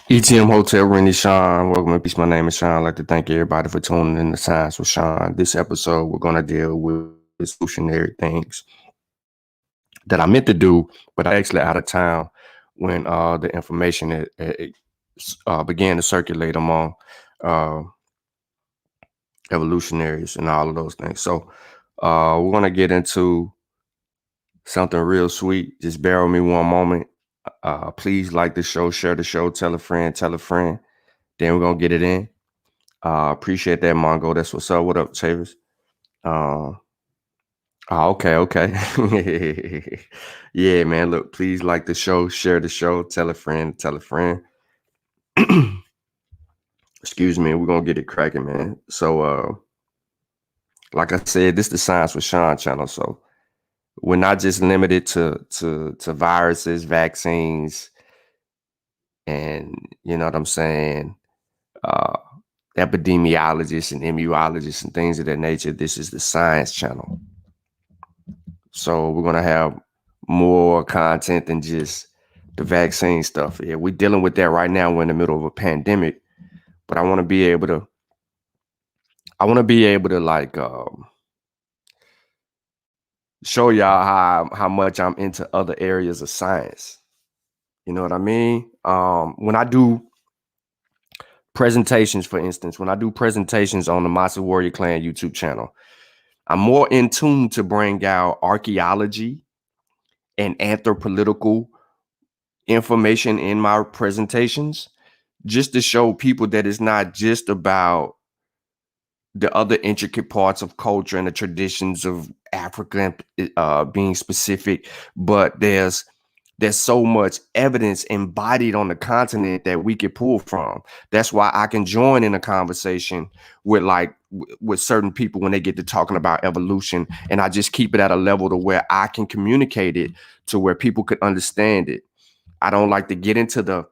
ETM Hotel, Rennie Sean. Welcome to Peace. My name is Sean. I'd like to thank everybody for tuning in to Science with Sean. This episode, we're going to deal with evolutionary things that I meant to do, but I actually out of town when the information began to circulate among evolutionaries and all of those things. So we're going to get into something real sweet. Just bear with me one moment. Please like the show, share the show, tell a friend. Then we're going to get it in. Appreciate that, Mongo. That's what's up. What up, Chavis? Okay. Yeah, man. Look, please like the show, share the show, tell a friend. Excuse me. We're going to get it cracking, man. So, like I said, this is the Science with Sean channel. So we're not just limited to viruses, vaccines, and you know what I'm saying? Epidemiologists and immunologists and things of that nature. This is the science channel. So we're going to have more content than just the vaccine stuff. Yeah, we're dealing with that right now. We're in the middle of a pandemic, but I want to be able to like show y'all how much I'm into other areas of science. You know what I mean? When I do presentations, for instance, when I do presentations on the Masa Warrior Clan YouTube channel, I'm more in tune to bring out archaeology and anthropological information in my presentations, just to show people that it's not just about the other intricate parts of culture and the traditions of Africa being specific, but there's so much evidence embodied on the continent that we could pull from. That's why I can join in a conversation with certain people when they get to talking about evolution, and I just keep it at a level to where I can communicate it to where people could understand it. I don't like to get into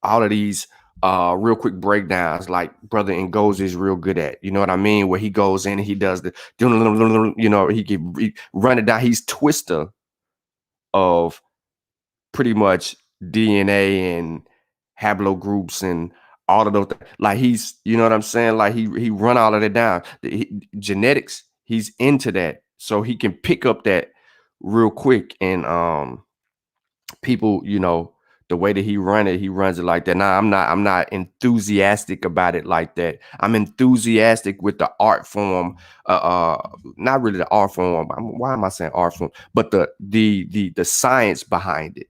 all of these real quick breakdowns like Brother Ngozi is real good at. You know what I mean? Where he goes in and he does the, you know, he can run it down. He's twister of pretty much DNA and haplogroups and all of those. Like he's, you know what I'm saying? Like he run all of that down. Genetics, he's into that. So he can pick up that real quick. And people, you know, the way that he runs it like that. Now, I'm not enthusiastic about it like that. I'm enthusiastic with the art form, not really the art form. Why am I saying art form? But the science behind it.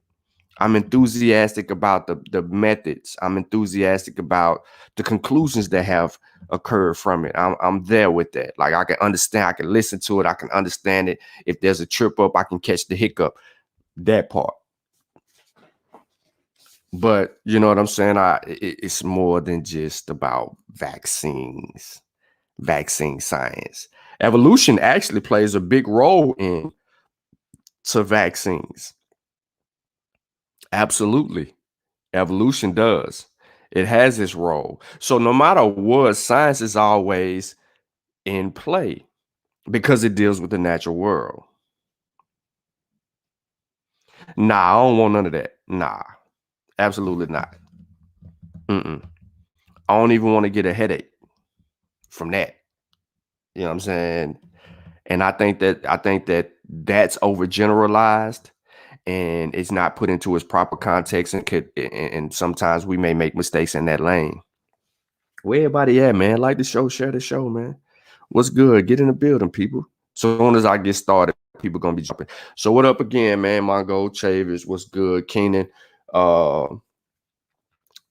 I'm enthusiastic about the methods. I'm enthusiastic about the conclusions that have occurred from it. I'm there with that. Like I can understand, I can listen to it, I can understand it. If there's a trip up, I can catch the hiccup. That part. But you know what I'm saying? It's more than just about vaccines, vaccine science. Evolution actually plays a big role to vaccines. Absolutely. Evolution does. It has its role. So no matter what, science is always in play because it deals with the natural world. Nah, I don't want none of that. Nah, absolutely not. I don't even want to get a headache from that. You know what I'm saying? And I think that that's overgeneralized and it's not put into its proper context, and sometimes we may make mistakes in that lane. Where everybody at, man? Like the show, share the show, man. What's good? Get in the building, people. So as soon as I get started, people gonna be jumping. So what up again, man? Mongo, Chavis, what's good? Keenan.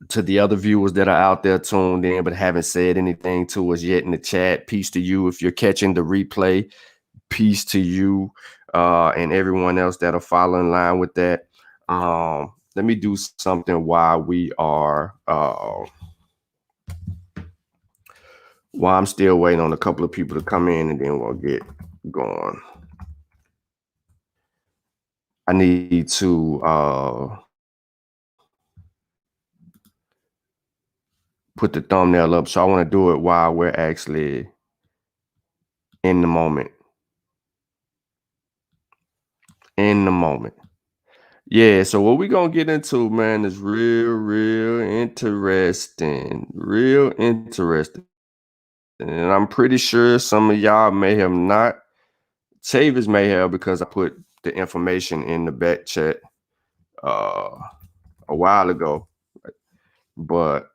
To the other viewers that are out there tuned in but haven't said anything to us yet in the chat, peace to you. If you're catching the replay, peace to you and everyone else that'll follow in line with that. Let me do something while I'm still waiting on a couple of people to come in, and then we'll get going. I need to put the thumbnail up, so I want to do it while we're actually in the moment. Yeah, so what we gonna get into, man, is real interesting. And I'm pretty sure some of y'all may have not. Chavis may have, because I put the information in the back chat a while ago. But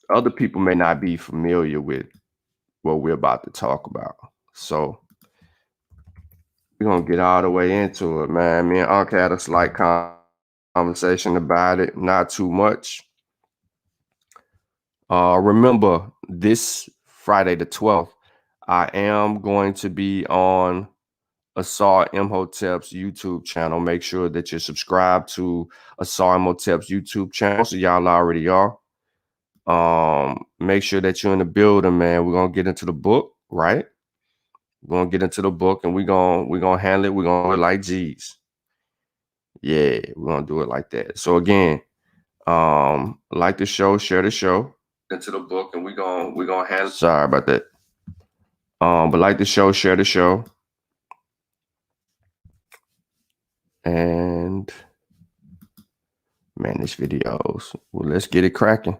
other people may not be familiar with what we're about to talk about. So we're gonna get all the way into it, man. Me and Unc had a slight conversation about it, not too much. Remember, this Friday the 12th, I am going to be on Asar Imhotep's YouTube channel. Make sure that you're subscribed to Asar Imhotep's YouTube channel, so y'all already are. Make sure that you're in the building, man. We're gonna get into the book, right? We're gonna get into the book, and we're gonna handle it. We're gonna do it like G's. Yeah, we're gonna do it like that. So again, like the show, share the show. Into the book, and we're gonna handle. Sorry about that. But like the show, share the show. And man, this videos. Well, let's get it cracking.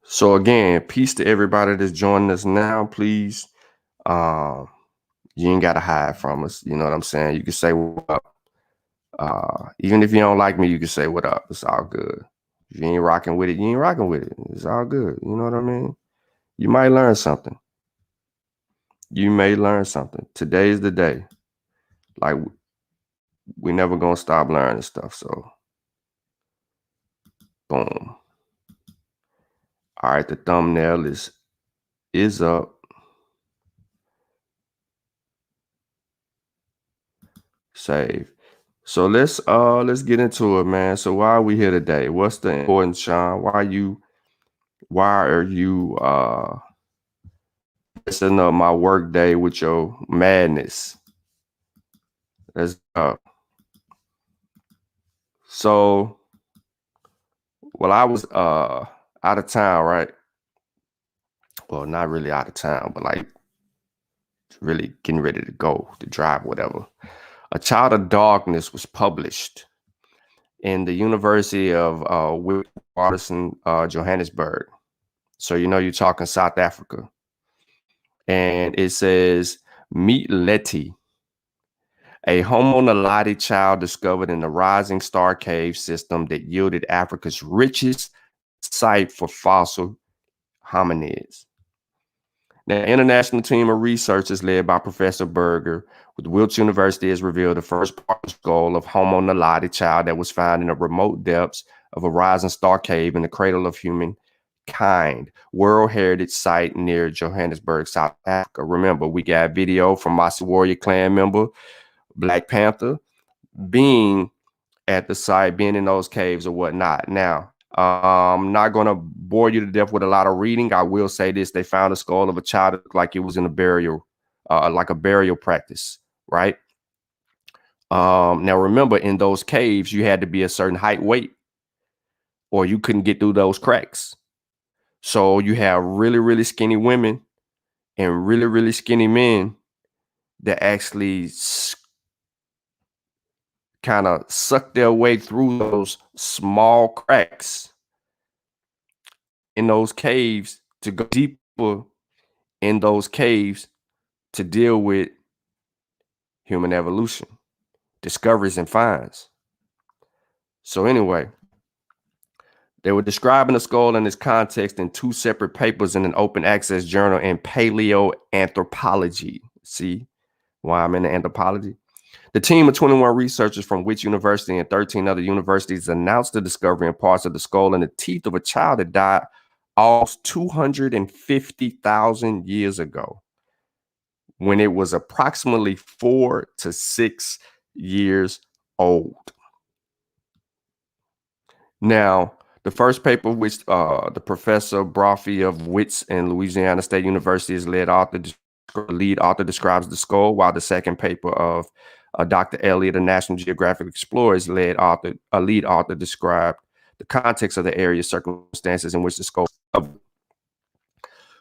So again, peace to everybody that's joining us now. Please, you ain't gotta hide from us. You know what I'm saying? You can say what up. Even if you don't like me, you can say what up. It's all good. If you ain't rocking with it, you ain't rocking with it. It's all good. You know what I mean? You might learn something. You may learn something. Today's the day. Like, we never gonna stop learning stuff. So boom. All right, the thumbnail is up. Save. So let's get into it, man. So why are we here today? What's the importance, Sean? Why are you messing up my work day with your madness? Let's go. So, well, I was out of town, right? Well, not really out of town, but like really getting ready to go to drive, whatever. A Child of Darkness was published in the University of Witwatersrand, Johannesburg. So you're talking South Africa. And it says, Meet Leti, a Homo Naledi child discovered in the rising star cave system that yielded Africa's richest site for fossil hominids. Now, an international team of researchers led by Professor Berger with Wilts University has revealed the first partial skull of Homo Naledi child that was found in the remote depths of a rising star cave in the cradle of humankind, World Heritage Site near Johannesburg, South Africa. Remember, we got video from Master Warrior Clan member Black Panther being at the site, being in those caves or whatnot. Now, I'm not going to bore you to death with a lot of reading. I will say this. They found a skull of a child that looked like it was in a burial, like a burial practice, right? Now, remember, in those caves, you had to be a certain height, weight, or you couldn't get through those cracks. So you have really skinny women and really skinny men that actually kind of suck their way through those small cracks in those caves to go deeper in those caves to deal with human evolution, discoveries and finds. So anyway, they were describing the skull in its context in two separate papers in an open access journal in paleoanthropology. See why I'm in the anthropology? The team of 21 researchers from Wits University and 13 other universities announced the discovery in parts of the skull and the teeth of a child that died almost 250,000 years ago, when it was approximately 4 to 6 years old. Now, the first paper, which the professor Brophy of Wits and Louisiana State University is lead author describes the skull, while the second paper of Dr. Elliott, a National Geographic Explorer, is lead author described the context of the area, circumstances in which the skull was discovered.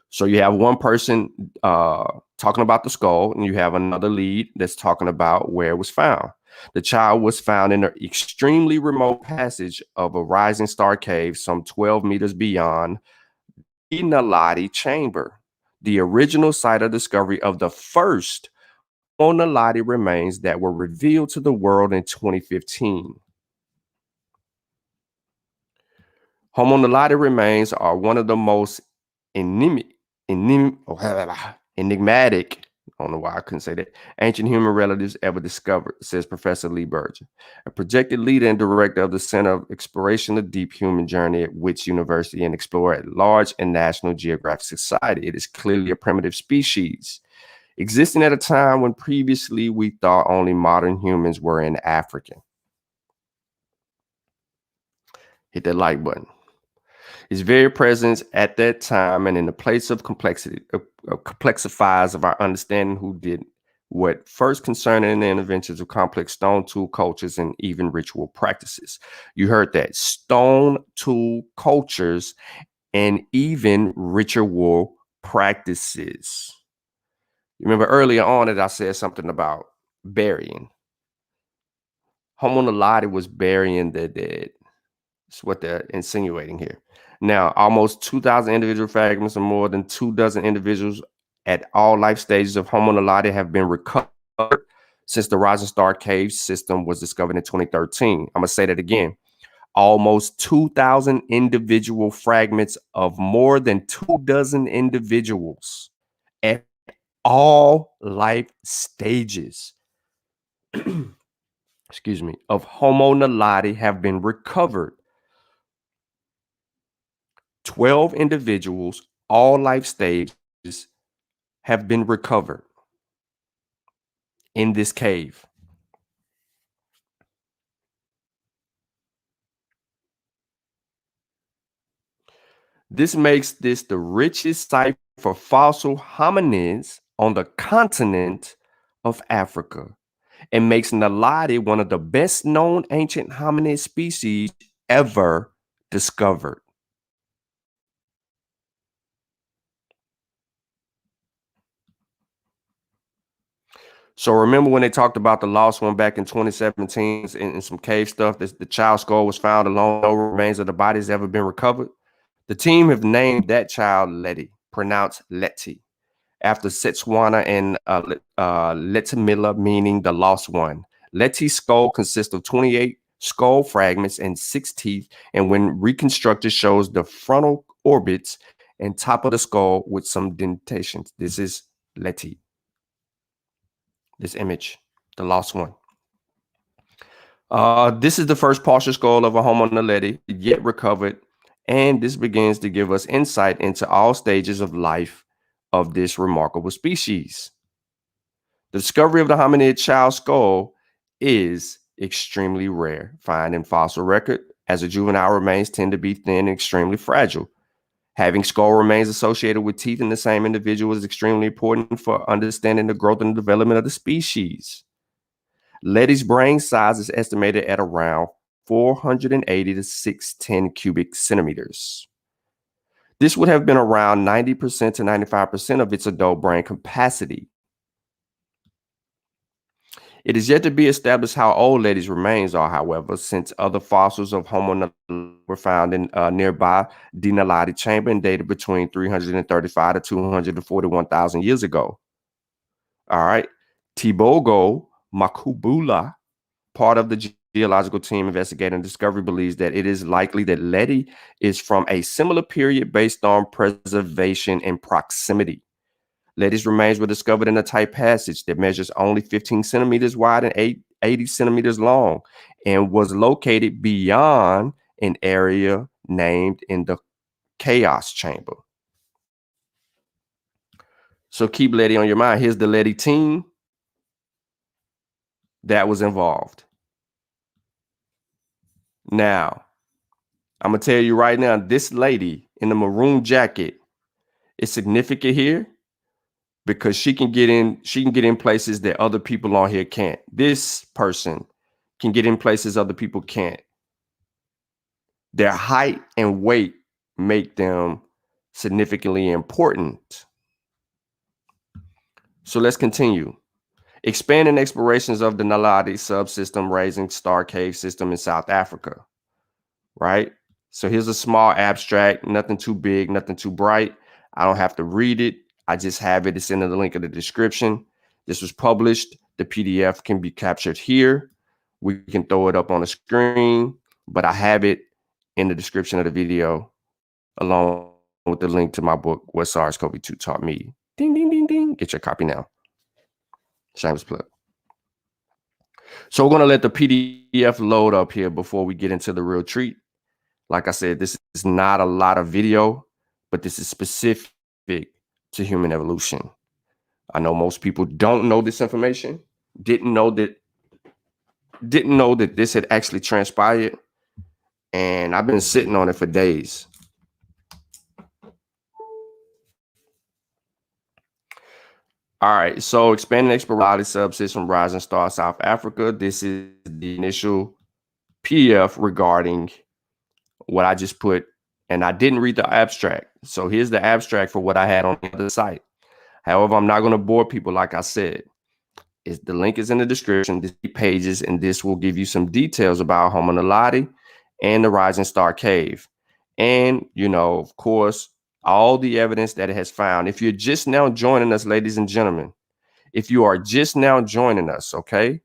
So you have one person talking about the skull, and you have another lead that's talking about where it was found. The child was found in an extremely remote passage of a rising star cave some 12 meters beyond the Naledi chamber, the original site of discovery of the first Homo Naledi remains that were revealed to the world in 2015. Homo Naledi remains are one of the most enigmatic, I don't know why I couldn't say that, ancient human relatives ever discovered, says Professor Lee Berger, a projected leader and director of the Center of Exploration of Deep Human Journey at Wits University and Explorer at Large and National Geographic Society. It is clearly a primitive species, existing at a time when previously we thought only modern humans were in Africa. Hit that like button. Its very presence at that time and in the place of complexity complexifies of our understanding who did what first concerning the interventions of complex stone tool cultures and even ritual practices. You heard that, stone tool cultures and even ritual practices. You remember earlier on that I said something about burying. Homo Naledi was burying the dead. That's what they're insinuating here. Now, almost 2,000 individual fragments and more than 24 individuals at all life stages of Homo Naledi have been recovered since the Rising Star Cave system was discovered in 2013. I'm going to say that again. Almost 2,000 individual fragments of more than 24 individuals at all life stages excuse me, of Homo Naledi have been recovered. 12 individuals, all life stages, have been recovered in this cave. This makes this the richest site for fossil hominids on the continent of Africa and makes Naledi one of the best known ancient hominid species ever discovered. So remember when they talked about the lost one back in 2017 in some cave stuff, the child skull was found alone, no remains of the body has ever been recovered? The team have named that child Ledi, pronounced Leti, after Setswana and Letimila, meaning the lost one. Leti's skull consists of 28 skull fragments and 6 teeth, and when reconstructed shows the frontal orbits and top of the skull with some dentations. This is Leti. This image, the lost one. This is the first partial skull of a Homo naledi yet recovered, and this begins to give us insight into all stages of life of this remarkable species. The discovery of the hominid child skull is extremely rare. Found in fossil record, as a juvenile remains tend to be thin and extremely fragile. Having skull remains associated with teeth in the same individual is extremely important for understanding the growth and development of the species. Ledi's brain size is estimated at around 480 to 610 cubic centimeters. This would have been around 90% to 95% of its adult brain capacity. It is yet to be established how old Ledi's remains are, however, since other fossils of Homo naledi were found in nearby the Naledi chamber and dated between 335 to 241,000 years ago. All right. Tibogo Makubula, part of the geological team investigating the discovery, believes that it is likely that Ledi is from a similar period based on preservation and proximity. Naledi's remains were discovered in a tight passage that measures only 15 centimeters wide and 80 centimeters long, and was located beyond an area named in the chaos chamber. So keep Naledi on your mind. Here's the Naledi team that was involved. Now, I'm going to tell you right now, this lady in the maroon jacket is significant here because she can get in places that other people on here can't. This person can get in places other people can't. Their height and weight make them significantly important. So let's continue. Expanding explorations of the Naledi subsystem raising star cave system in South Africa, right? So here's a small abstract, nothing too big, nothing too bright. I don't have to read it. I just have it. It's in the link in the description. This was published. The PDF can be captured here. We can throw it up on the screen, but I have it in the description of the video along with the link to my book, What SARS-CoV-2 Taught Me. Ding, ding, ding, ding. Get your copy now. Shameless plug. So we're going to let the PDF load up here before we get into the real treat. Like I said, this is not a lot of video, but this is specific to human evolution. I know most people don't know this information, didn't know that this had actually transpired, and I've been sitting on it for days. All right, so expanding exploration subsystem Rising Star South Africa. This is the initial PDF regarding what I just put, and I didn't read the abstract. So here's the abstract for what I had on the other site. However, I'm not going to bore people. Like I said, the link is in the description, the pages, and this will give you some details about Homo Naledi and the Rising Star Cave. And, of course, all the evidence that it has found. If you're just now joining us, ladies and gentlemen, if you are just now joining us, okay,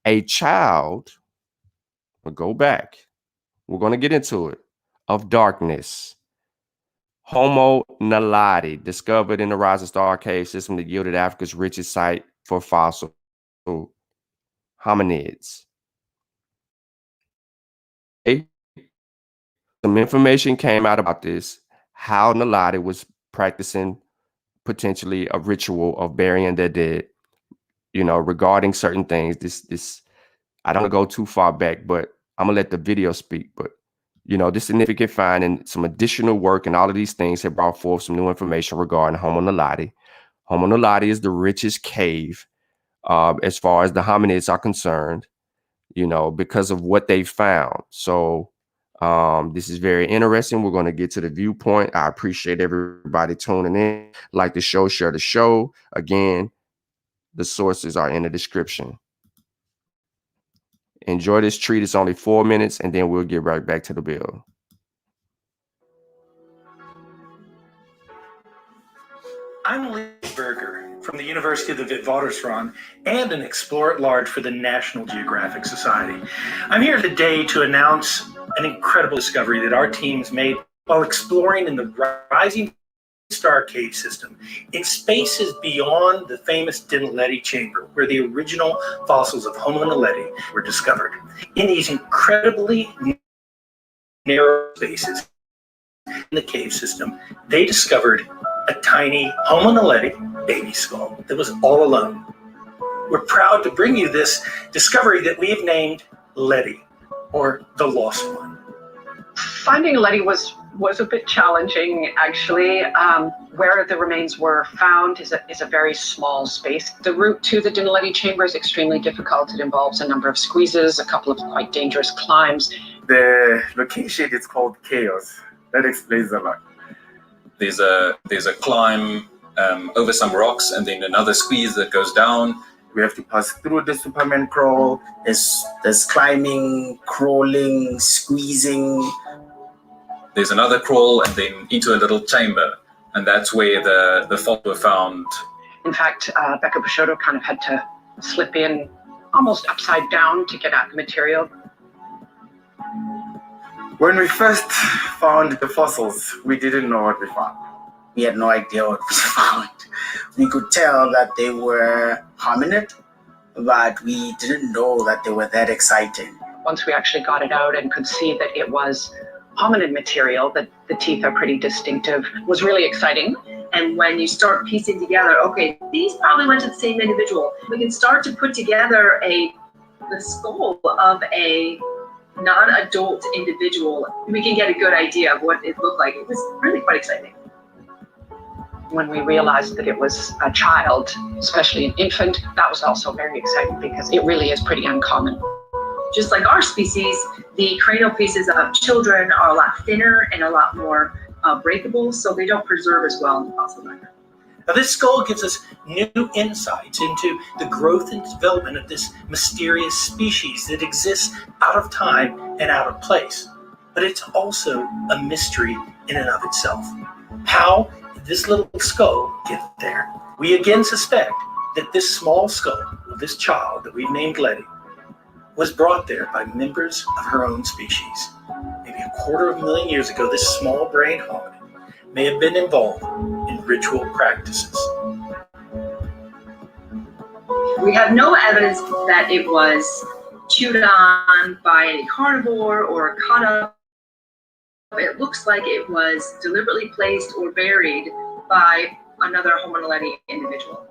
a child, we'll go back. We're going to get into it, of darkness. Homo Naledi, discovered in the Rising Star Cave system that yielded Africa's richest site for fossil hominids. Okay. Some information came out about this, how Naledi was practicing potentially a ritual of burying their dead, regarding certain things. This I don't want to go too far back, but I'm gonna let the video speak. But this significant find and some additional work and all of these things have brought forth some new information regarding Homo Naledi. Homo Naledi is the richest cave as far as the hominids are concerned, because of what they found. So this is very interesting. We're going to get to the viewpoint. I appreciate everybody tuning in. Like the show, share the show. Again, the sources are in the description. Enjoy this treat. It's only 4 minutes, and then we'll get right back to the bill. I'm Lee Berger from the University of the Witwatersrand and an explorer at large for the National Geographic Society. I'm here today to announce an incredible discovery that our teams made while exploring in the Rising Star Cave system in spaces beyond the famous Naledi chamber, where the original fossils of Homo Naledi were discovered. In these incredibly narrow spaces in the cave system, they discovered a tiny Homo Naledi baby skull that was all alone. We're proud to bring you this discovery that we have named Naledi, or the Lost One. Finding Naledi was a bit challenging, actually. Where the remains were found is a very small space. The route to the Naledi chamber is extremely difficult. It involves a number of squeezes, a couple of quite dangerous climbs. The location is called chaos. That explains a lot. There's a climb over some rocks, and then another squeeze that goes down. We have to pass through the Superman crawl. There's climbing, crawling, squeezing. There's another crawl, and then into a little chamber, and that's where the fossils were found. In fact, Becca Peixoto kind of had to slip in almost upside down to get at the material. When we first found the fossils, we didn't know what we found. We had no idea what we found. We could tell that they were hominid, but we didn't know that they were that exciting. Once we actually got it out and could see that it was hominid material, that the teeth are pretty distinctive, was really exciting. And when you start piecing together, okay, these probably went to the same individual. We can start to put together the skull of a non-adult individual. We can get a good idea of what it looked like. It was really quite exciting. When we realized that it was a child, especially an infant, that was also very exciting because it really is pretty uncommon. Just like our species, the cranial pieces of children are a lot thinner and a lot more breakable, so they don't preserve as well in the fossil record. Now, this skull gives us new insights into the growth and development of this mysterious species that exists out of time and out of place. But it's also a mystery in and of itself. How did this little skull get there? We again suspect that this small skull of this child that we've named Letty was brought there by members of her own species. Maybe 250,000 years ago, this small-brained hominid may have been involved in ritual practices. We have no evidence that it was chewed on by any carnivore or cut up. It looks like it was deliberately placed or buried by another Homo Naledi individual.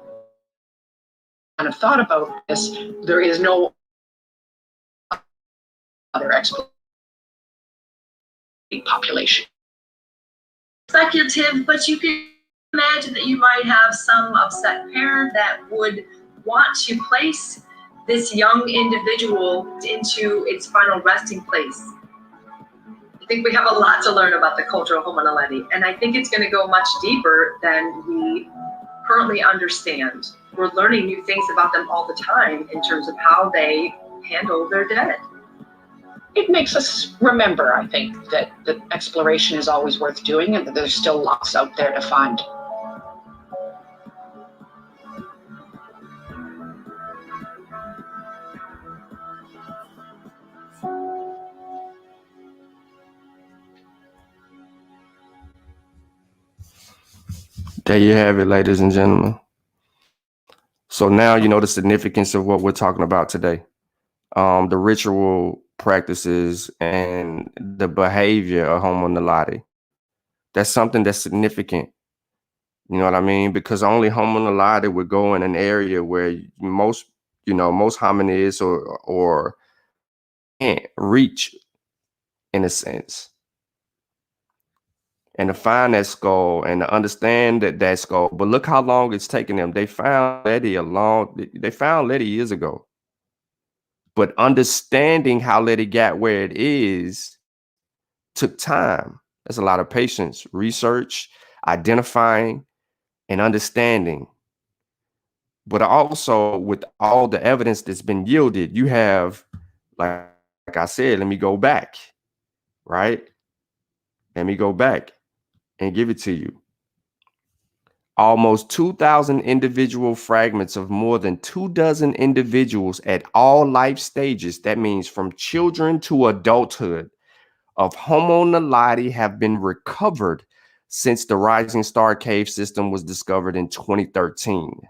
And I've thought about this. There is no other explanation. Population. Speculative, but you can imagine that you might have some upset parent that would want to place this young individual into its final resting place. I think we have a lot to learn about the culture of Homo Naledi, and I think it's going to go much deeper than we currently understand. We're learning new things about them all the time in terms of how they handle their dead. It makes us remember, I think, that exploration is always worth doing and that there's still lots out there to find. There you have it, ladies and gentlemen. So now you know the significance of what we're talking about today. The ritual practices and the behavior of Homo Naledi. That's something that's significant. You know what I mean? Because only Homo Naledi would go in an area where most hominids or can't reach, in a sense. And to find that skull and to understand that skull. But look how long it's taken them. They found Letty years ago. But understanding how Letty got where it is took time. There's a lot of patience, research, identifying, and understanding. But also with all the evidence that's been yielded, you have, like I said, let me go back, right? Let me go back and give it to you. Almost 2,000 individual fragments of more than 24 individuals at all life stages, that means from children to adulthood, of Homo Naledi have been recovered since the Rising Star Cave system was discovered in 2013.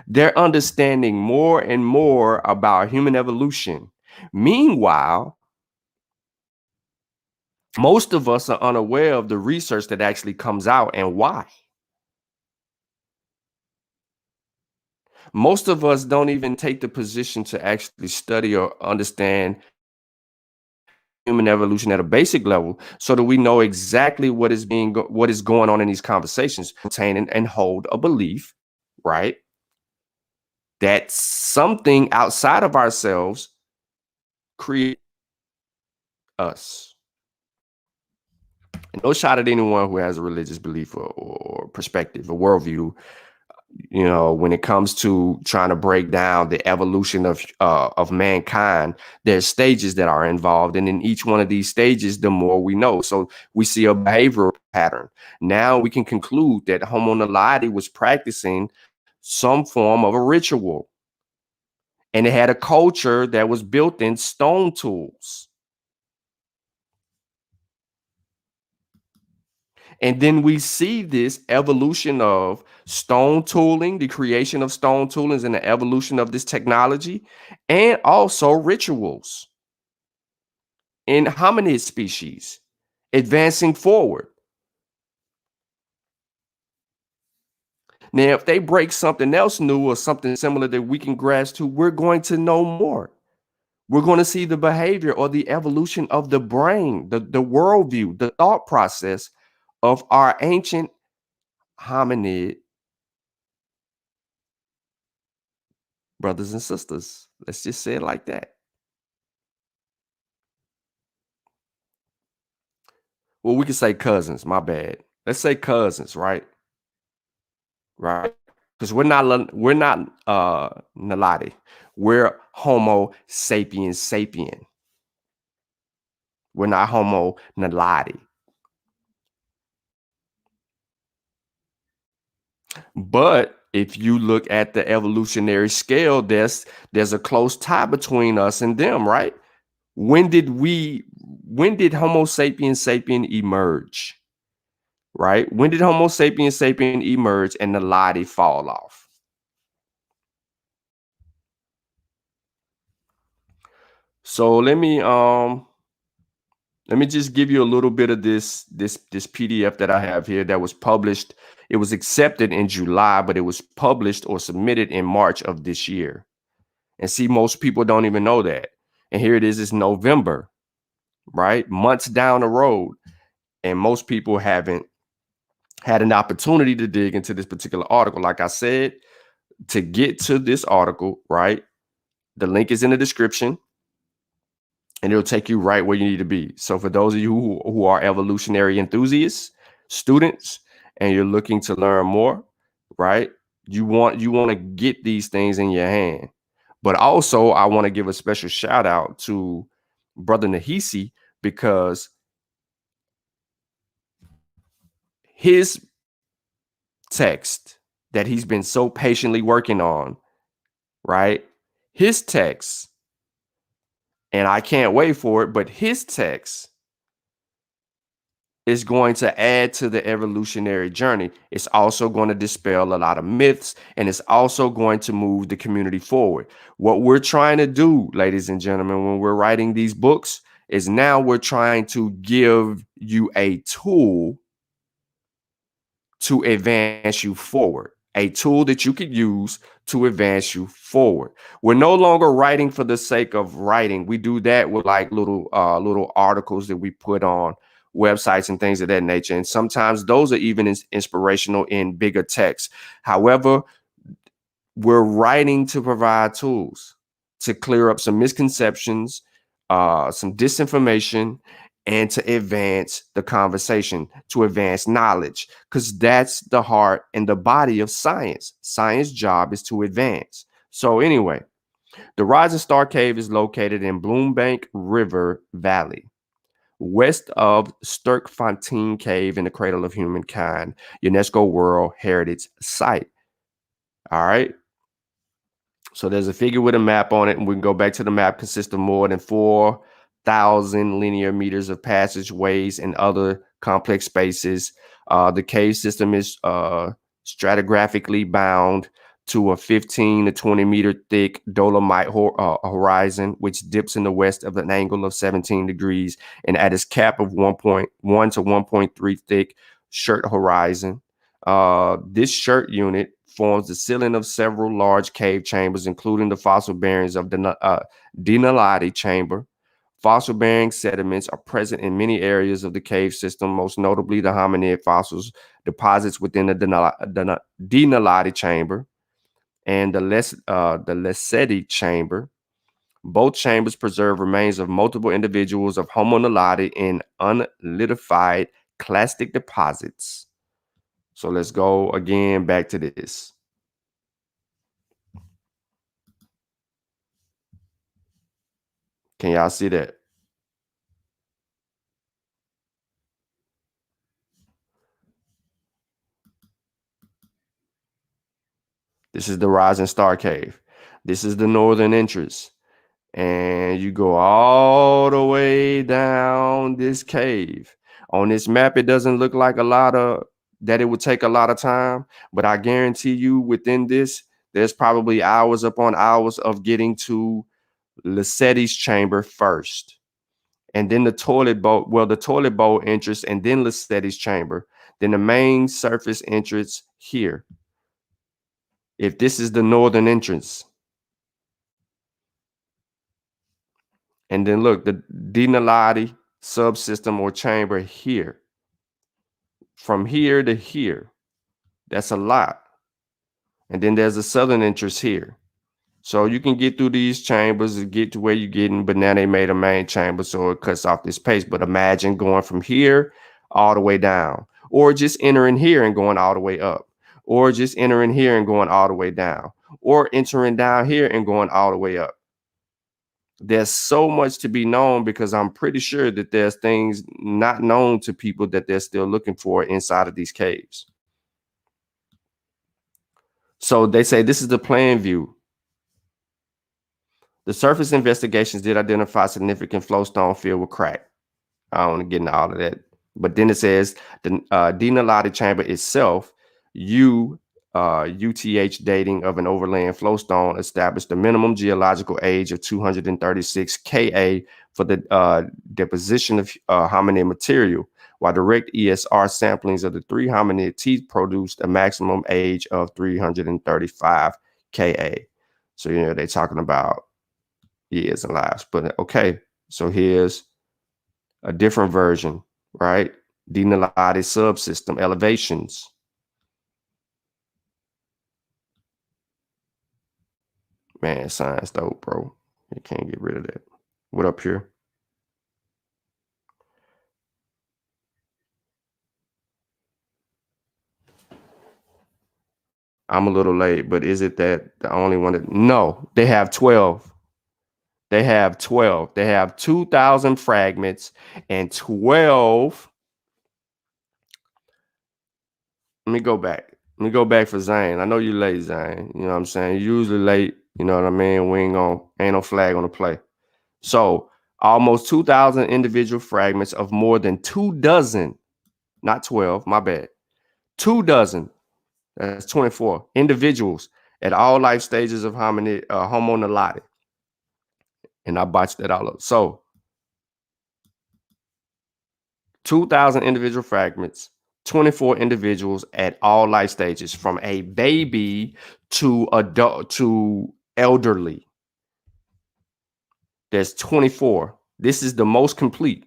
They're understanding more and more about human evolution. Meanwhile, most of us are unaware of the research that actually comes out and why. Most of us don't even take the position to actually study or understand human evolution at a basic level so that we know exactly what is going on in these conversations, contain and hold a belief, right? That something outside of ourselves creates us. And no shot at anyone who has a religious belief or perspective, a worldview. You know, when it comes to trying to break down the evolution of mankind, there's stages that are involved. And in each one of these stages, the more we know. So we see a behavioral pattern. Now we can conclude that Homo Naledi was practicing some form of a ritual. And it had a culture that was built in stone tools. And then we see this evolution of stone tooling, the creation of stone toolings and the evolution of this technology, and also rituals in hominid species advancing forward. Now, if they break something else new or something similar that we can grasp to, we're going to know more. We're going to see the behavior or the evolution of the brain, the worldview, the thought process of our ancient hominid brothers and sisters. Let's just say it like that. Well, we can say cousins, my bad. Let's say cousins, right? Right. Because we're not Naledi. We're Homo sapiens sapien. We're not Homo Naledi. But if you look at the evolutionary scale, there's a close tie between us and them, right? When did Homo sapiens sapien emerge? Right? When did Homo sapiens sapien emerge and the Naledi fall off? So let me just give you a little bit of this PDF that I have here that was published. It was accepted in July, but it was published or submitted in March of this year. And see, most people don't even know that. And here it is, it's November, right? Months down the road. And most people haven't had an opportunity to dig into this particular article. Like I said, to get to this article, right? The link is in the description. And it'll take you right where you need to be. So for those of you who are evolutionary enthusiasts, students, and you're looking to learn more, right? You want to get these things in your hand. But also, I want to give a special shout out to Brother Nahisi, because his text that he's been so patiently working on, right? His text, and I can't wait for it, but his text is going to add to the evolutionary journey. It's also going to dispel a lot of myths, and it's also going to move the community forward. What we're trying to do, ladies and gentlemen, when we're writing these books, is now we're trying to give you a tool to advance you forward, a tool that you could use to advance you forward. We're no longer writing for the sake of writing. We do that with like little articles that we put on websites and things of that nature. And sometimes those are even inspirational in bigger text. However, we're writing to provide tools to clear up some misconceptions, some disinformation, and to advance the conversation, to advance knowledge, because that's the heart and the body of science. Science job is to advance. So anyway, the Rising Star Cave is located in Bloombank River Valley, west of Sterkfontein Cave in the Cradle of Humankind, UNESCO World Heritage Site. All right. So there's a figure with a map on it, and we can go back to the map. Consists of more than 4,000 linear meters of passageways and other complex spaces. The cave system is stratigraphically bound to a 15 to 20 meter thick dolomite horizon, which dips in the west of an angle of 17 degrees, and at its cap of 1.1 to 1.3 thick shirt horizon. This shirt unit forms the ceiling of several large cave chambers, including the fossil bearings of the Naledi chamber. Fossil-bearing sediments are present in many areas of the cave system, most notably the hominid fossils deposits within the Naledi chamber and the Lesedi chamber. Both chambers preserve remains of multiple individuals of Homo Naledi in unlithified clastic deposits. So let's go again back to this. Can y'all see that? This is the Rising Star Cave. This is the northern entrance. And you go all the way down this cave. On this map, it doesn't look like that it would take a lot of time, but I guarantee you within this, there's probably hours upon hours of getting to Lassetti's chamber first. And then the toilet bowl entrance, and then Lassetti's chamber. Then the main surface entrance here. If this is the northern entrance. And then look, the Naledi subsystem or chamber here. From here to here. That's a lot. And then there's a southern entrance here. So you can get through these chambers and get to where you're getting, but now they made a main chamber, so it cuts off this pace. But imagine going from here all the way down, or just entering here and going all the way up, or just entering here and going all the way down, or entering down here and going all the way up. There's so much to be known, because I'm pretty sure that there's things not known to people that they're still looking for inside of these caves. So they say this is the plan view. The surface investigations did identify significant flowstone filled with crack. I don't want to get into all of that. But then it says the Naledi chamber itself, UTH dating of an overland flowstone established the minimum geological age of 236 Ka for the deposition of hominid material, while direct ESR samplings of the 3 hominid teeth produced a maximum age of 335 Ka. So, they're talking about years and lives. But okay, so here's a different version, right? Naledi subsystem elevations. Man, science dope, bro. You can't get rid of that. What up here? I'm a little late, but is it that the only one that... No, they have 12. They have 12. They have 2,000 fragments and 12. Let me go back. Let me go back for Zane. I know you late, Zane. You know what I'm saying? You're usually late. You know what I mean? Ain't no flag on the play. So almost 2,000 individual fragments of more than 24, not 12, my bad. 24, that's 24 individuals at all life stages of Homo Naledi. And I botched that all up. So 2,000 individual fragments, 24 individuals at all life stages, from a baby to adult to elderly. There's 24. This is the most complete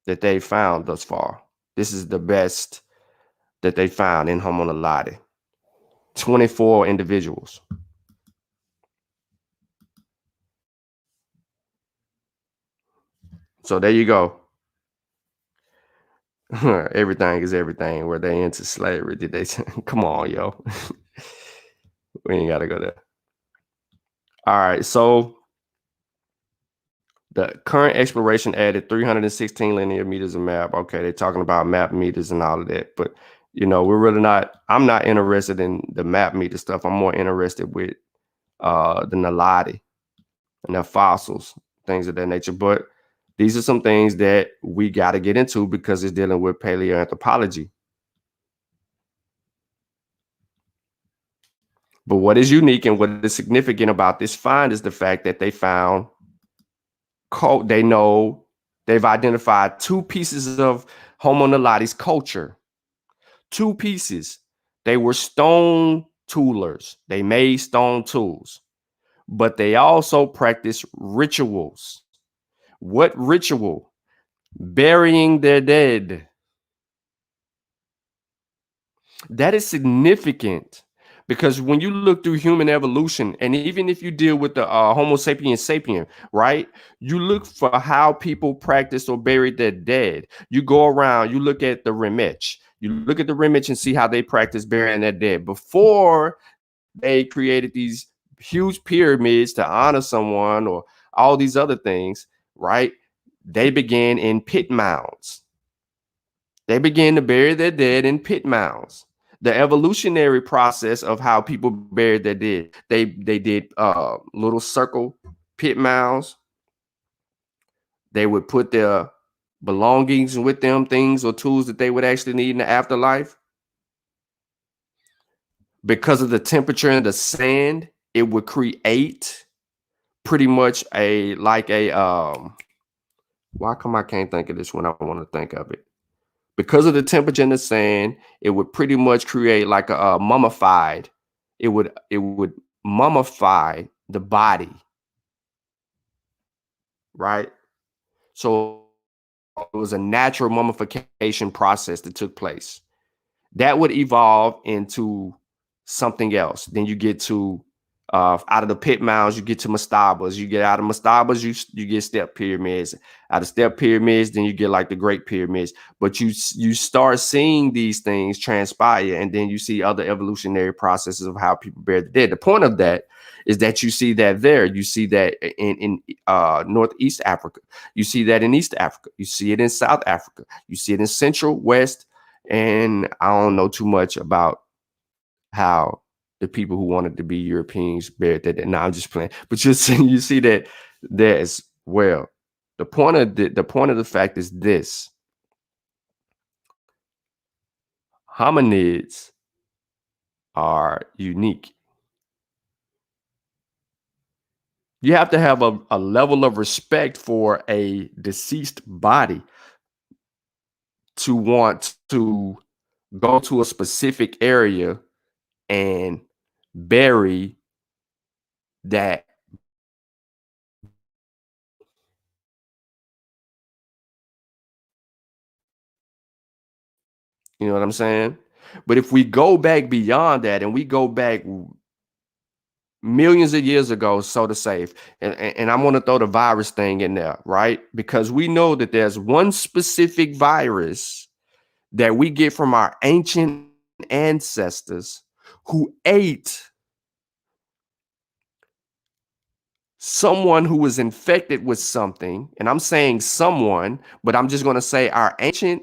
that they found thus far. This is the best that they found in Homo Naledi. 24 individuals. So there you go. Everything is everything. Were they into slavery? Did they? Come on, yo. We ain't got to go there. All right. So the current exploration added 316 linear meters of map. Okay. They're talking about map meters and all of that. But, we're really not... I'm not interested in the map meter stuff. I'm more interested with the Naledi and their fossils, things of that nature. But these are some things that we got to get into, because it's dealing with paleoanthropology. But what is unique and what is significant about this find is the fact that they found they've identified 2 pieces of Homo Naledi's culture. 2 pieces. They were stone toolers. They made stone tools, but they also practiced rituals. What ritual? Burying their dead. That is significant, because when you look through human evolution, and even if you deal with the Homo sapiens sapien, right? You look for how people practice or buried their dead. You go around, you look at the Remech. You look at the Remech and see how they practice burying their dead. Before they created these huge pyramids to honor someone or all these other things, right? They began in pit mounds. They began to bury their dead in pit mounds. The evolutionary process of how people buried their dead. They did little circle pit mounds. They would put their belongings with them, things or tools that they would actually need in the afterlife. Because of the temperature in the sand, it would create pretty much why come I can't think of this when I want to think of it? Because of the temperature in the sand, it would pretty much create like a mummified. It would mummify the body, right? So it was a natural mummification process that took place. That would evolve into something else. Then you get to out of the pit mounds, you get to mastabas. You get out of mastabas, you get step pyramids. Out of step pyramids, then you get like the Great Pyramids. But you start seeing these things transpire, and then you see other evolutionary processes of how people bury the dead. The point of that is that you see that there. You see that in Northeast Africa. You see that in East Africa. You see it in South Africa. You see it in Central, West, and I don't know too much about how the people who wanted to be Europeans buried that. No, I'm just playing. But you see that there as well. The point of the fact is this: hominids are unique. You have to have a level of respect for a deceased body to want to go to a specific area and bury that. You know what I'm saying? But if we go back beyond that and we go back millions of years ago, so to say, and I'm going to throw the virus thing in there, right? Because we know that there's one specific virus that we get from our ancient ancestors who ate someone who was infected with something. And I'm saying someone, but I'm just going to say our ancient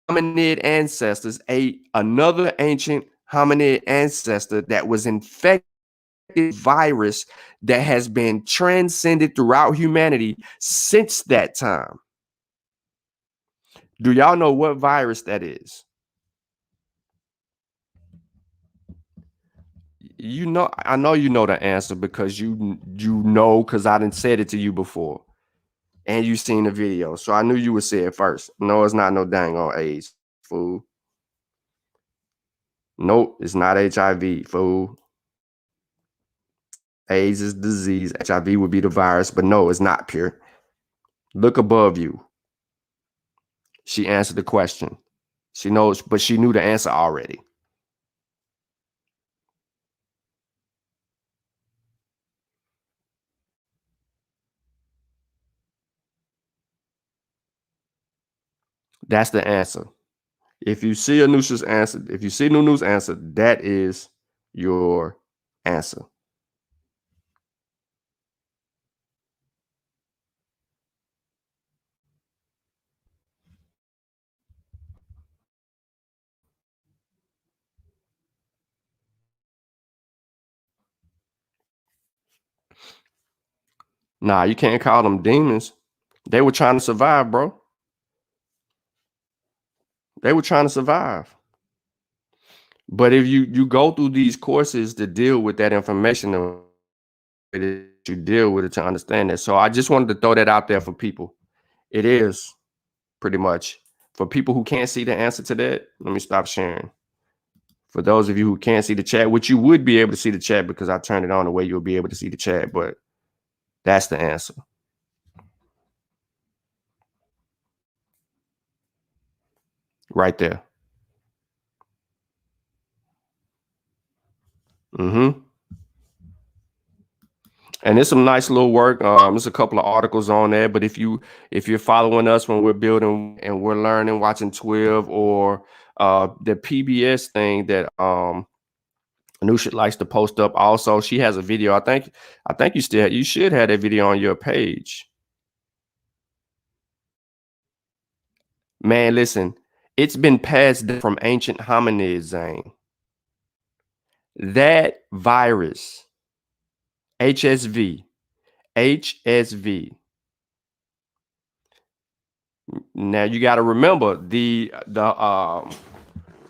hominid ancestors ate another ancient hominid ancestor that was infected with virus that has been transcended throughout humanity since that time. Do y'all know what virus that is? You know, I know you know the answer because you know, because I didn't said it to you before and you seen the video. So I knew you would say it first. No, it's not no dang on AIDS, fool. Nope, it's not HIV, fool. AIDS is disease. HIV would be the virus, but no, it's not pure. Look above you. She answered the question. She knows, but she knew the answer already. That's the answer. If you see Anusha's answer, if you see Nunu's answer, that is your answer. Nah, you can't call them demons. They were trying to survive, bro. They were trying to survive. But if you go through these courses to deal with that information, you deal with it to understand that. So I just wanted to throw that out there for people. It is pretty much for people who can't see the answer to that. Let me stop sharing. For those of you who can't see the chat, which you would be able to see the chat because I turned it on the way you'll be able to see the chat, but that's the answer. Right there. Mm-hmm. And there's some nice little work. There's a couple of articles on there. But if you're following us when we're building and we're learning, watching 12 or the PBS thing that Anusha likes to post up. Also, she has a video. I think you should have that video on your page. Man, listen, it's been passed down from ancient hominids, Zane. That virus, HSV, Now you got to remember the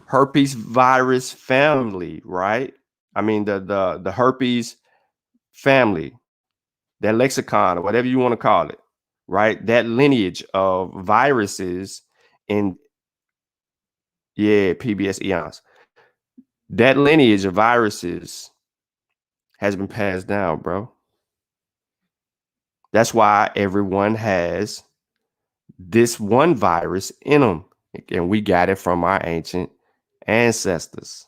herpes virus family, right? I mean the herpes family, that lexicon or whatever you want to call it, right? That lineage of viruses in PBS eons. That lineage of viruses has been passed down, bro. That's why everyone has this one virus in them, and we got it from our ancient ancestors.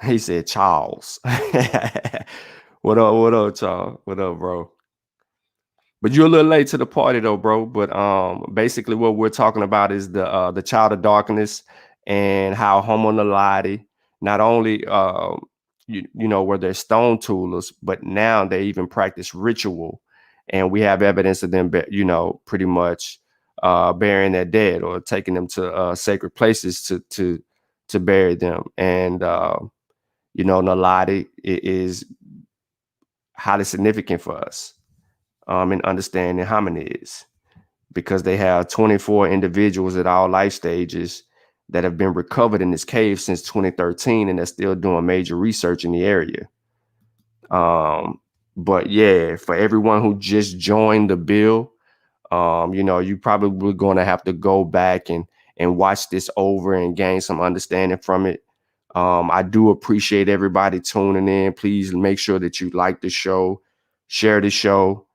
He said, Charles. What up, Charles? What up, bro? But you're a little late to the party though, bro. But basically what we're talking about is the child of darkness and how Homo Naledi not only you know were they stone toolers, but now they even practice ritual, and we have evidence of them, you know, pretty much burying their dead or taking them to sacred places to bury them. And you know, Naledi is highly significant for us in understanding hominids, because they have 24 individuals at all life stages that have been recovered in this cave since 2013, and they're still doing major research in the area. But yeah, for everyone who just joined the bill, you know, you probably going to have to go back and watch this over and gain some understanding from it. I do appreciate everybody tuning in. Please make sure that you like the show, share the show,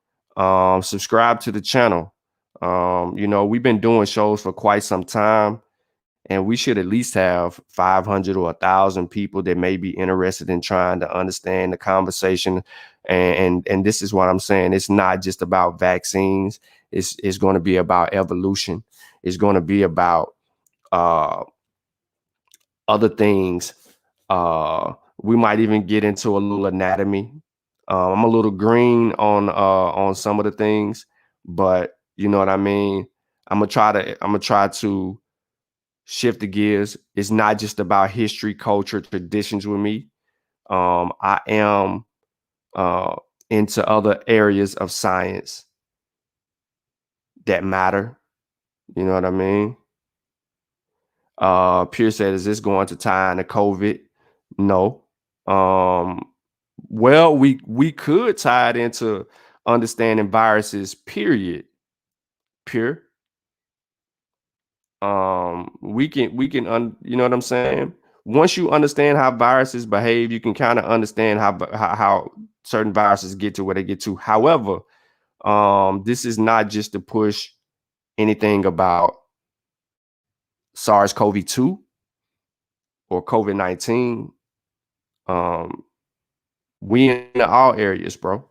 subscribe to the channel. You know, we've been doing shows for quite some time, and we should at least have 500 or 1,000 people that may be interested in trying to understand the conversation. And this is what I'm saying. It's not just about vaccines. It's going to be about evolution. It's going to be about other things. We might even get into a little anatomy. I'm a little green on some of the things, but you know what I mean. I'm gonna try to shift the gears. It's not just about history, culture, traditions with me. I am into other areas of science that matter. You know what I mean? Pierce said, is this going to tie into COVID? No. Well, we could tie it into understanding viruses, period. Pure. You know what I'm saying? Once you understand how viruses behave, you can kind of understand how certain viruses get to where they get to. However, this is not just to push anything about SARS-CoV-2 or COVID-19. We in all areas, bro.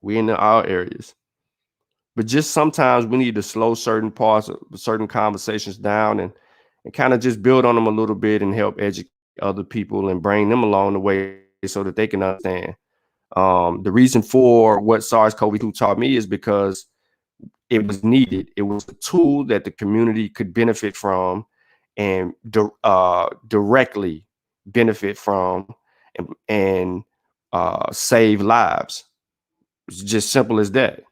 We in all areas. But just sometimes we need to slow certain parts of certain conversations down and kind of just build on them a little bit and help educate other people and bring them along the way so that they can understand. The reason for what SARS-CoV-2 taught me is because it was needed. It was a tool that the community could benefit from and directly benefit from and save lives. It's just simple as that.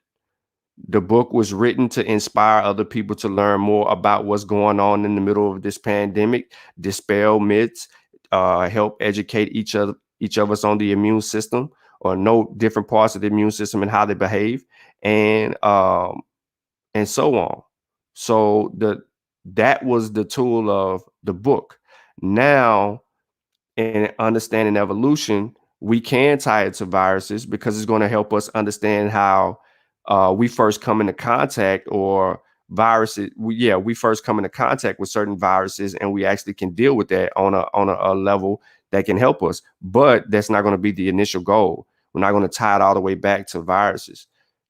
The book was written to inspire other people to learn more about what's going on in the middle of this pandemic, dispel myths, help educate each of us on the immune system, or know different parts of the immune system and how they behave, and so on. So that was the tool of the book. Now, in understanding evolution, we can tie it to viruses because it's going to help us understand how we first come into contact or viruses. We first come into contact with certain viruses, and we actually can deal with that on a level that can help us. But that's not going to be the initial goal. We're not going to tie it all the way back to viruses.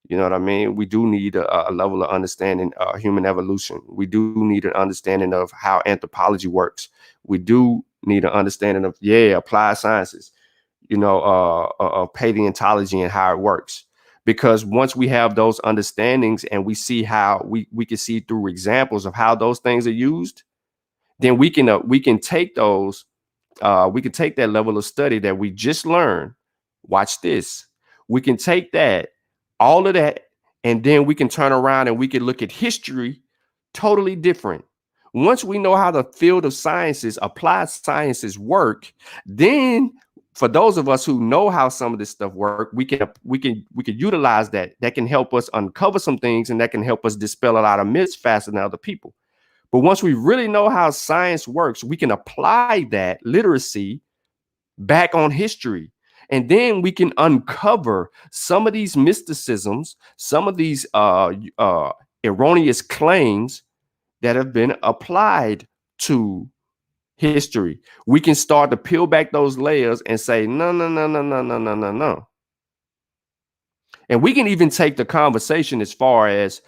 You know what I mean? We do need a level of understanding human evolution. We do need an understanding of how anthropology works. We do need an understanding of applied sciences, you know, paleontology and how it works. Because once we have those understandings and we see how we can see through examples of how those things are used, then we can take those we can take that level of study that we just learned. Watch this. We can take that all of that, and then we can turn around and we can look at history totally different. Once we know how the field of sciences, applied sciences work, then for those of us who know how some of this stuff work, we can utilize that. That can help us uncover some things, and that can help us dispel a lot of myths faster than other people. But once we really know how science works, we can apply that literacy back on history. And then we can uncover some of these mysticisms, some of these erroneous claims that have been applied to history. We can start to peel back those layers and say, no, no, no, no, no, no, no, no, no. And we can even take the conversation as far as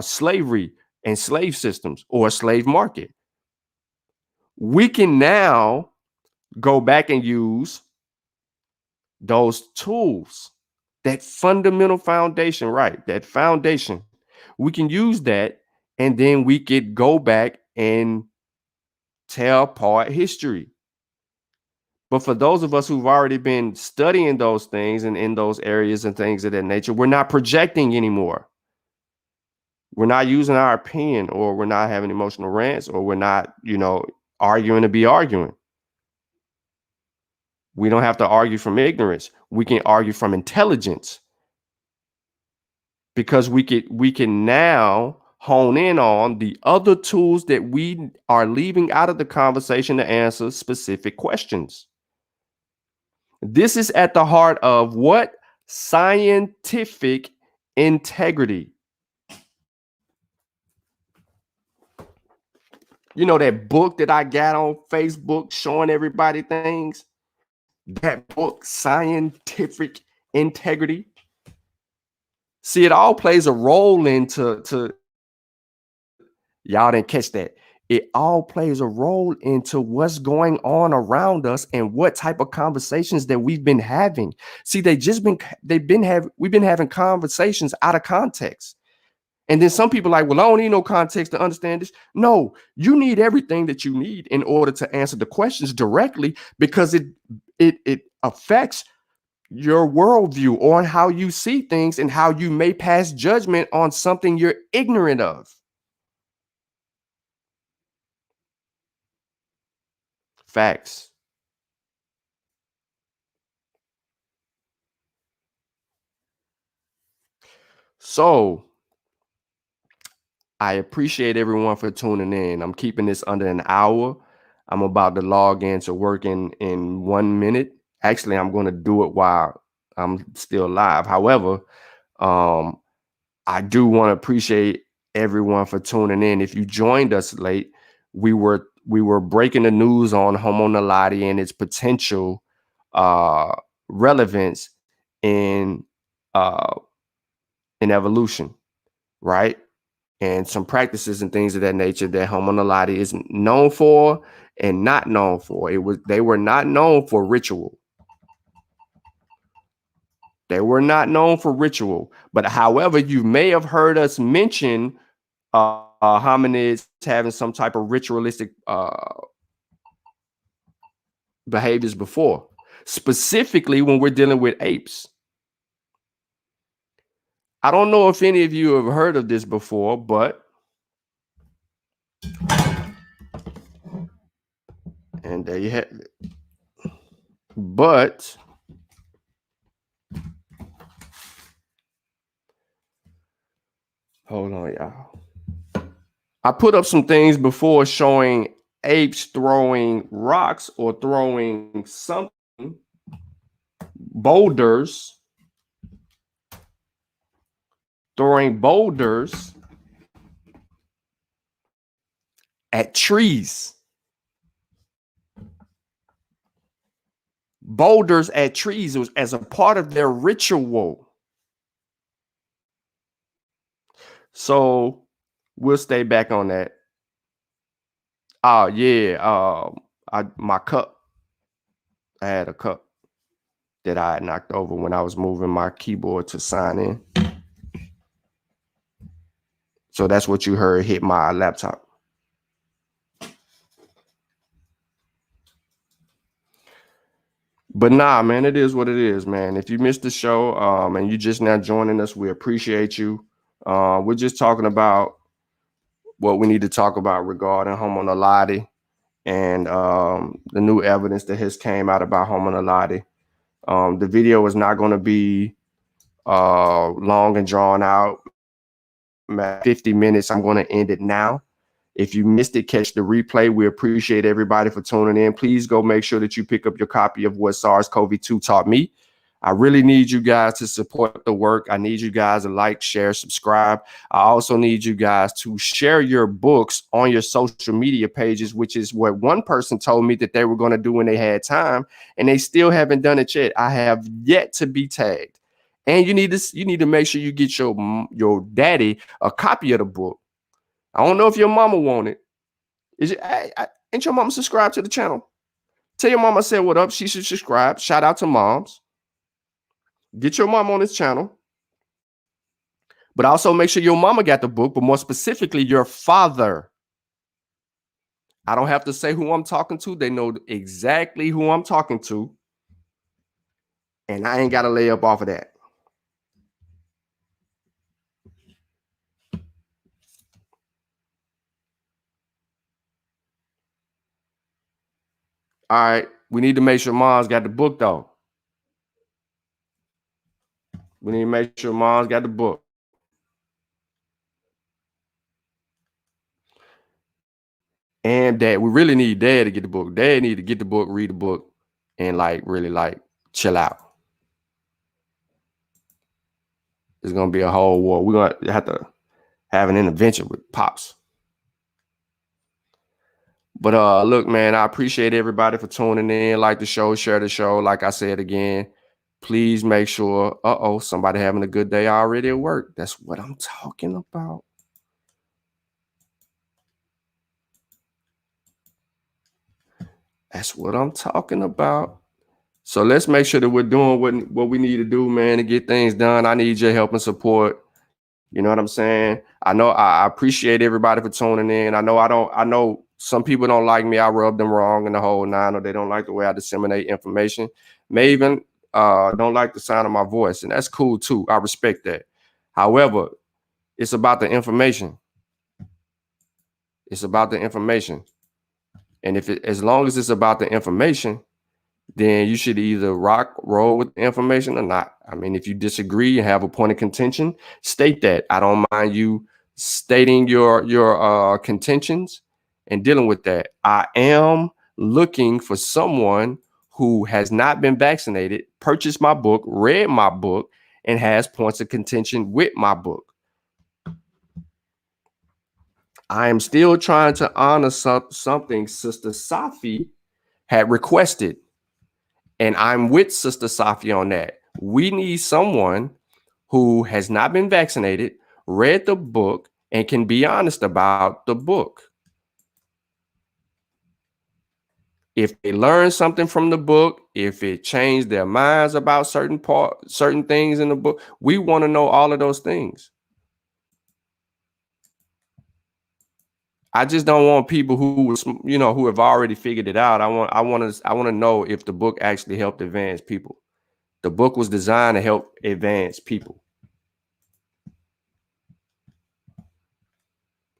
slavery and slave systems or a slave market. We can now go back and use those tools, that fundamental foundation, right? That foundation. We can use that, and then we could go back and tell apart history. But for those of us who've already been studying those things and in those areas and things of that nature, we're not projecting anymore. We're not using our opinion, or we're not having emotional rants, or we're not, arguing to be arguing. We don't have to argue from ignorance. We can argue from intelligence, because we can now hone in on the other tools that we are leaving out of the conversation to answer specific questions. This is at the heart of what? Scientific integrity. You know that book that I got on Facebook showing everybody things? That book, Scientific Integrity. See, it all plays a role into y'all didn't catch that. It all plays a role into what's going on around us and what type of conversations that we've been having. See, we've been having conversations out of context. And then some people are like, well, I don't need no context to understand this. No, you need everything that you need in order to answer the questions directly, because it affects your worldview on how you see things and how you may pass judgment on something you're ignorant of. Facts. So I appreciate everyone for tuning in. I'm keeping this under an hour. I'm about to log into work in 1 minute. Actually, I'm going to do it while I'm still live. However, I do want to appreciate everyone for tuning in. If you joined us late, we were breaking the news on Homo Naledi and its potential relevance in evolution, right? And some practices and things of that nature that Homo Naledi is known for and not known for. They were not known for ritual. They were not known for ritual. But however, you may have heard us mention hominids having some type of ritualistic behaviors before, specifically when we're dealing with apes. I don't know if any of you have heard of this before, but and there you have it. But hold on, y'all. I put up some things before showing apes throwing rocks or throwing something, boulders, at trees. Boulders at trees. It was as a part of their ritual. So we'll stay back on that. Oh yeah, my cup. I had a cup that I had knocked over when I was moving my keyboard to sign in. So that's what you heard hit my laptop. But nah, man, it is what it is, man. If you missed the show and you just now joining us, we appreciate you. We're just talking about what we need to talk about regarding Homo Naledi and the new evidence that has came out about Homo Naledi. The video is not going to be long and drawn out. 50 minutes. I'm going to end it now. If you missed it, catch the replay. We appreciate everybody for tuning in. Please go make sure that you pick up your copy of What SARS-CoV-2 Taught Me. I really need you guys to support the work. I need you guys to like, share, subscribe. I also need you guys to share your books on your social media pages, which is what one person told me that they were going to do when they had time, and they still haven't done it yet. I have yet to be tagged. And you need to make sure you get your daddy a copy of the book. I don't know if your mama want it. Ain't your mama subscribed to the channel? Tell your mama I said what up. She should subscribe. Shout out to moms. Get your mom on this channel. But also make sure your mama got the book, but more specifically, your father. I don't have to say who I'm talking to. They know exactly who I'm talking to. And I ain't got to lay up off of that. All right. We need to make sure mom's got the book, though. We need to make sure mom's got the book. And dad, we really need dad to get the book. Dad need to get the book, read the book, and really chill out. It's gonna be a whole war. We're gonna have to have an intervention with Pops. But look, man, I appreciate everybody for tuning in. Like the show, share the show. Like I said again, please make sure. Somebody having a good day already at work. That's what I'm talking about. That's what I'm talking about. So let's make sure that we're doing what we need to do, man, to get things done. I need your help and support. You know what I'm saying? I know I appreciate everybody for tuning in. I know some people don't like me. I rub them wrong in the whole nine, or they don't like the way I disseminate information. May even don't like the sound of my voice, and that's cool too. I respect that. However, it's about the information. It's about the information. And as long as it's about the information, then you should either roll with the information or not. I mean, if you disagree and have a point of contention, state that. I don't mind you stating your contentions and dealing with that. I am looking for someone who has not been vaccinated, purchased my book, read my book, and has points of contention with my book. I am still trying to honor something Sister Safi had requested. And I'm with Sister Safi on that. We need someone who has not been vaccinated, read the book, and can be honest about the book. If they learn something from the book, if it changed their minds about certain things in the book, we want to know all of those things. I just don't want people who have already figured it out. I want to know if the book actually helped advance people. The book was designed to help advance people.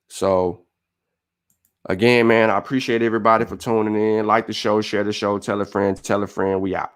So again, man, I appreciate everybody for tuning in. Like the show, share the show, tell a friend, we out.